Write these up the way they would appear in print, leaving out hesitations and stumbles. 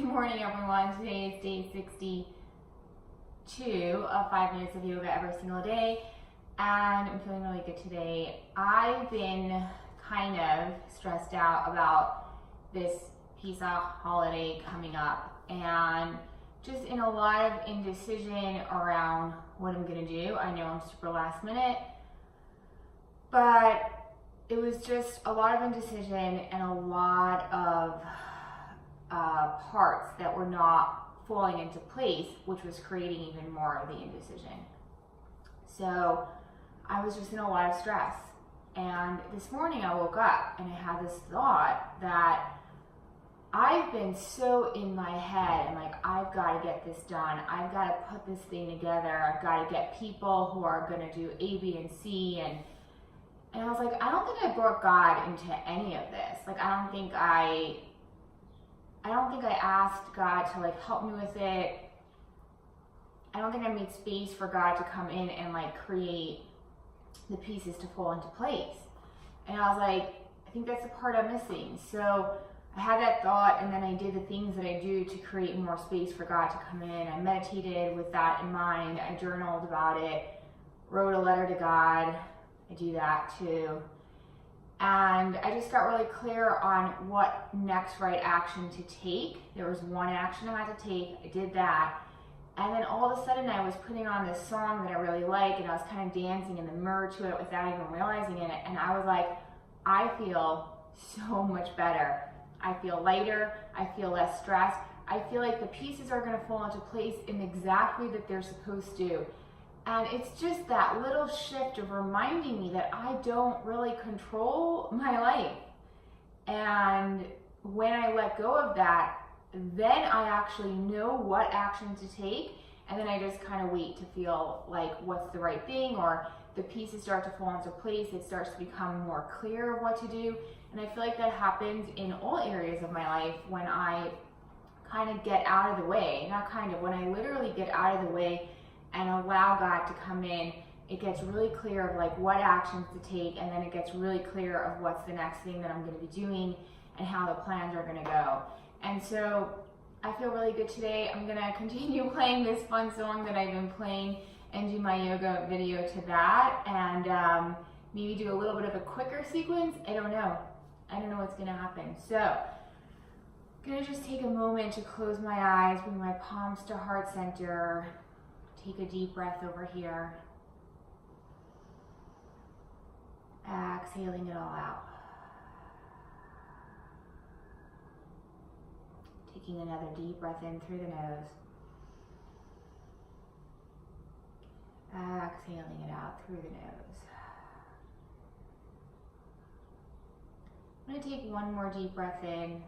Good morning, everyone. Today is day 62 of 5 minutes of yoga every single day, and I'm feeling really good today. I've been kind of stressed out about this Pesach holiday coming up, and just in a lot of indecision around what I'm gonna do. I know I'm super last minute, but it was just a lot of indecision and a lot of parts that were not falling into place, which was creating even more of the indecision. So I was just in a lot of stress. And this morning I woke up and I had this thought that I've been so in my head and like, I've got to get this done. I've got to put this thing together. I've got to get people who are going to do A, B, and C. And I was like, I don't think I brought God into any of this. Like, I don't think I asked God to like help me with it. I don't think I made space for God to come in and like create the pieces to fall into place. And I was like, I think that's the part I'm missing. So I had that thought, and then I did the things that I do to create more space for God to come in. I meditated with that in mind. I journaled about it, wrote a letter to God. I do that too. And I just got really clear on what next right action to take. There was one action I had to take. I did that. And then all of a sudden I was putting on this song that I really like, and I was kind of dancing in the mirror to it without even realizing it. And I was like, I feel so much better. I feel lighter. I feel less stressed. I feel like the pieces are going to fall into place in the exact way that they're supposed to. And it's just that little shift of reminding me that I don't really control my life. And when I let go of that, then I actually know what action to take. And then I just kind of wait to feel like what's the right thing, or the pieces start to fall into place. It starts to become more clear of what to do. And I feel like that happens in all areas of my life when I kind of get out of the way. Not kind of, when I literally get out of the way and allow God to come in, it gets really clear of like what actions to take, and then it gets really clear of what's the next thing that I'm going to be doing and how the plans are going to go. And so I feel really good today. I'm going to continue playing this fun song that I've been playing and do my yoga video to that, and maybe do a little bit of a quicker sequence. I don't know what's going to happen. So I'm going to just take a moment to close my eyes, bring my palms to heart center. Take a deep breath over here. Exhaling it all out. Taking another deep breath in through the nose. Exhaling it out through the nose. I'm going to take one more deep breath in.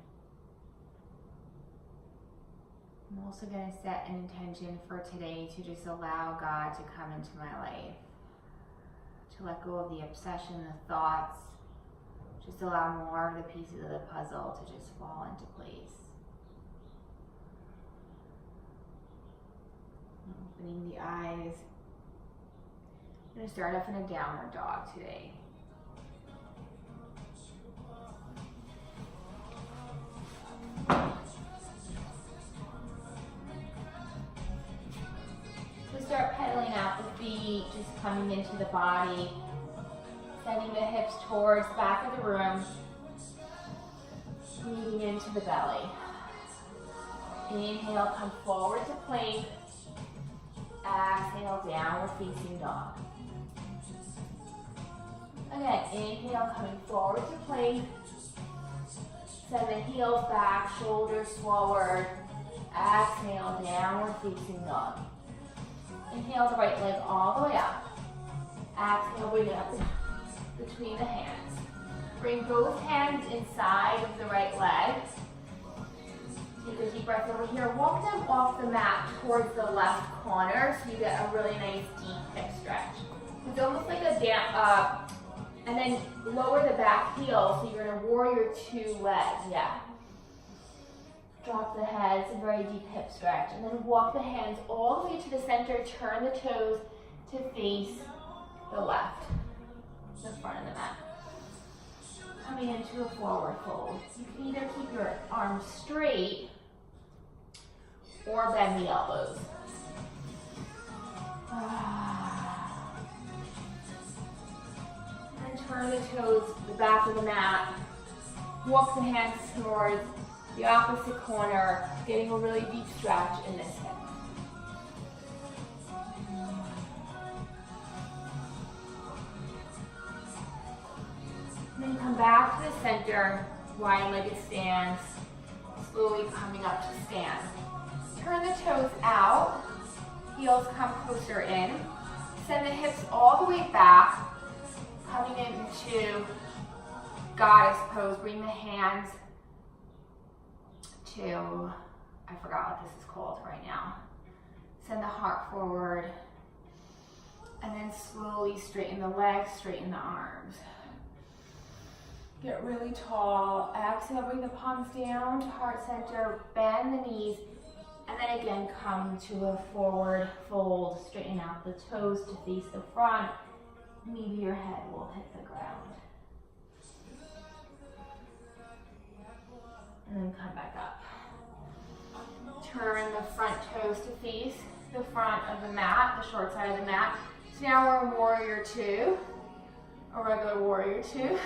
I'm also going to set an intention for today to just allow God to come into my life, to let go of the obsession, the thoughts, just allow more of the pieces of the puzzle to just fall into place. Opening the eyes. I'm going to start off in a downward dog today. Start pedaling out the feet, just coming into the body, sending the hips towards the back of the room, breathing into the belly. Inhale, come forward to plank. Exhale, downward facing dog. Again, inhale, coming forward to plank. Send the heels back, shoulders forward. Exhale, downward facing dog. Inhale the right leg all the way up. Exhale, bring it up between the hands. Bring both hands inside of the right leg. Take a deep breath over here. Walk them off the mat towards the left corner so you get a really nice deep hip stretch. It's almost like a damp, and then lower the back heel so you're in a warrior two legs. Yeah. Drop the head, it's a very deep hip stretch. And then walk the hands all the way to the center, turn the toes to face the left, the front of the mat. Coming into a forward fold. You can either keep your arms straight or bend the elbows. And turn the toes to the back of the mat. Walk the hands towards the opposite corner, getting a really deep stretch in this hip. Then come back to the center, wide-legged stance, slowly coming up to stand. Turn the toes out, heels come closer in. Send the hips all the way back, coming into goddess pose. Bring the hands to, I forgot what this is called right now. Send the heart forward, and then slowly straighten the legs, straighten the arms. Get really tall. Exhale, bring the palms down to heart center, bend the knees, and then again come to a forward fold. Straighten out the toes to face the front. Maybe your head will hit the ground. And then come back up. Turn the front toes to face the front of the mat, the short side of the mat. So now we're in warrior two, a regular warrior two.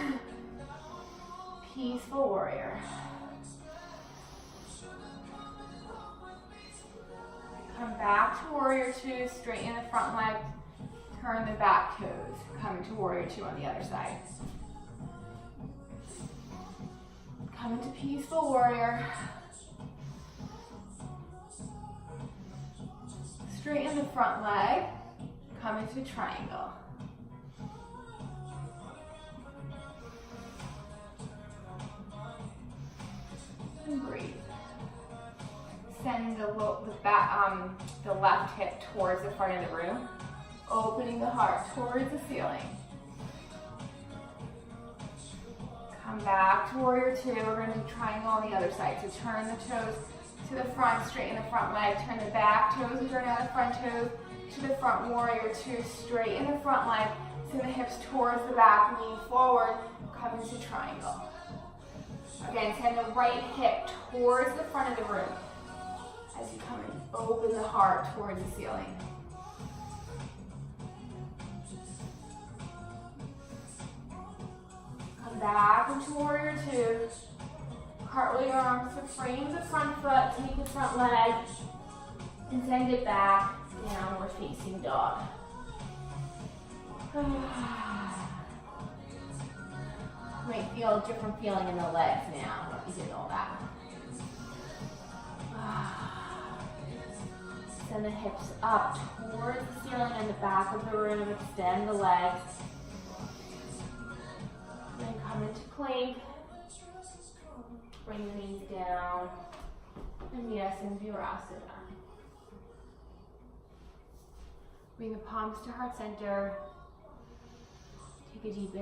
Peaceful warrior. Come back to warrior two, straighten the front leg, turn the back toes. Coming to warrior two on the other side. Come into peaceful warrior. Straighten the front leg, come into triangle. And breathe. Send the left hip towards the front of the room, opening the heart towards the ceiling. Come back to warrior two. We're going to do triangle on the other side. So turn the toes to the front, straighten the front leg, turn the back toes, turn out the front toes to the front, warrior two, straighten the front leg, send the hips towards the back, lean forward, come into triangle. Again, send the right hip towards the front of the room as you come and open the heart towards the ceiling. Come back into warrior two. Cartwheel your arms to frame the front foot, take the front leg, and send it back, downward facing dog. You might feel a different feeling in the legs now when you did all that. Send the hips up towards the ceiling and the back of the room, extend the legs. Then come into plank. Bring the knees down, and yes, in Virasana. Bring the palms to heart center. Take a deep inhale.